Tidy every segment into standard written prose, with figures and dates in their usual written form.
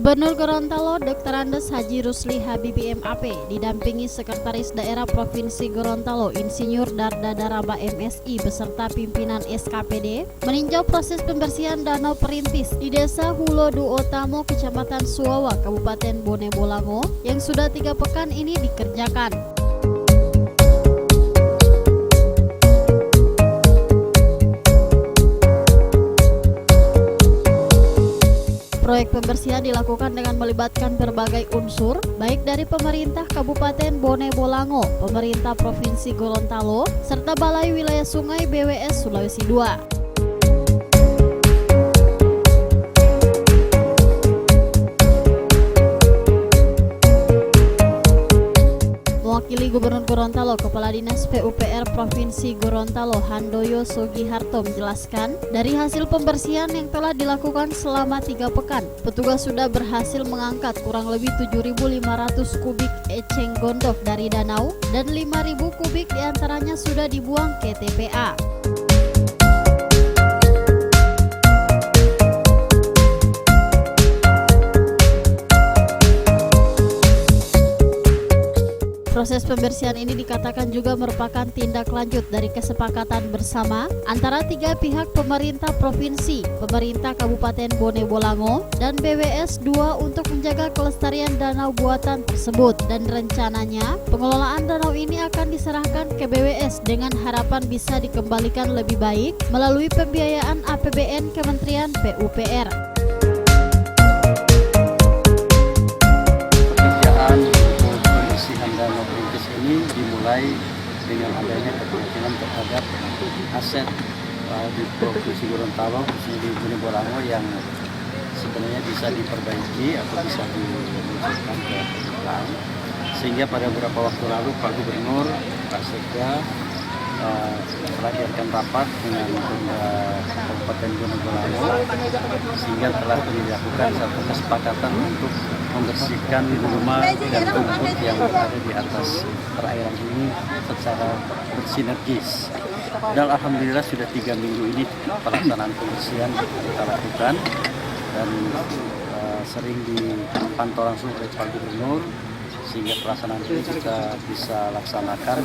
Gubernur Gorontalo Dr. Andes Haji Rusli Habibie MAP didampingi Sekretaris Daerah Provinsi Gorontalo Insinyur Darda Daraba MSI beserta pimpinan SKPD meninjau proses pembersihan danau perintis di Desa Hulo Duotamo, Kecamatan Suwawa, Kabupaten Bone Bolango yang sudah 3 pekan ini dikerjakan. Proyek pembersihan dilakukan dengan melibatkan berbagai unsur, baik dari pemerintah Kabupaten Bone Bolango, pemerintah Provinsi Gorontalo, serta Balai Wilayah Sungai BWS Sulawesi II. Mewakili Gubernur Gorontalo, Kepala Dinas PUPR Provinsi Gorontalo Handoyo Sugiharto menjelaskan, dari hasil pembersihan yang telah dilakukan selama 3 pekan, petugas sudah berhasil mengangkat kurang lebih 7.500 kubik eceng gondok dari danau dan 5.000 kubik diantaranya sudah dibuang ke TPA. Proses pembersihan ini dikatakan juga merupakan tindak lanjut dari kesepakatan bersama antara 3 pihak, pemerintah provinsi, pemerintah Kabupaten Bone Bolango, dan BWS 2 untuk menjaga kelestarian danau buatan tersebut. Dan rencananya pengelolaan danau ini akan diserahkan ke BWS dengan harapan bisa dikembalikan lebih baik melalui pembiayaan APBN Kementerian PUPR. Danau perintis ini dimulai dengan adanya kepentingan terhadap aset di Provinsi Gorontalo, khususnya di Bone Bolango, yang sebenarnya bisa diperbaiki atau bisa diwujudkan ke depan. Sehingga pada beberapa waktu lalu Pak Gubernur, Pak Sekda telah diadakan rapat dengan Kabupaten Bone Bolango, sehingga telah dilakukan satu kesepakatan untuk membersihkan rumah dan rumput yang berada di atas perairan ini secara bersinergis. Dan alhamdulillah sudah 3 minggu ini pelaksanaan pembersihan kita lakukan, dan sering dipantau langsung oleh Pak Gubernur, sehingga pelaksanaan ini kita bisa laksanakan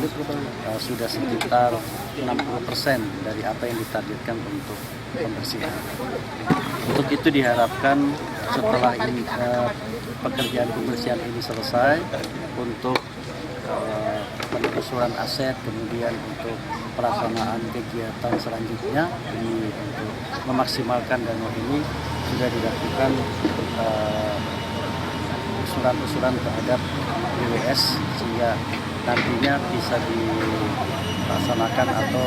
sudah sekitar 60% dari apa yang ditargetkan untuk pembersihan. Untuk itu diharapkan setelah ini pekerjaan pembersihan ini selesai, untuk penelusuran aset, kemudian untuk pelaksanaan kegiatan selanjutnya ini untuk memaksimalkan danau ini sudah dilakukan usulan-usulan terhadap BWS, sehingga nantinya bisa dilaksanakan atau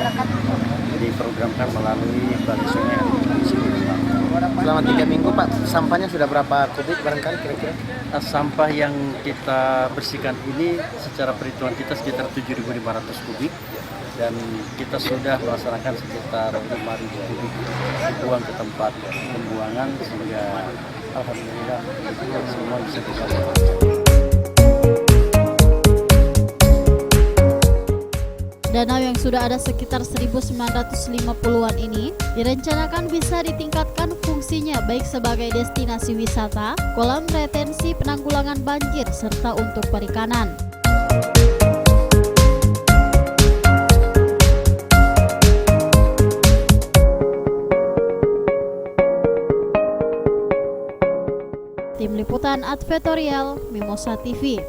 diprogramkan melalui Balai Sungai Provinsi Gorontalo. Selama 3 minggu Pak, sampahnya sudah berapa kubik barangkali kira-kira? Sampah yang kita bersihkan ini secara perhitungan kita sekitar 7.500 kubik, dan kita sudah melaksanakan sekitar 5.000 kubik dibuang ke tempat pembuangan, sehingga alhamdulillah semua bisa dilaksanakan. Danau yang sudah ada sekitar 1950-an ini direncanakan bisa ditingkatkan fungsinya baik sebagai destinasi wisata, kolam retensi penanggulangan banjir, serta untuk perikanan. Tim Liputan Advertorial Mimosa TV.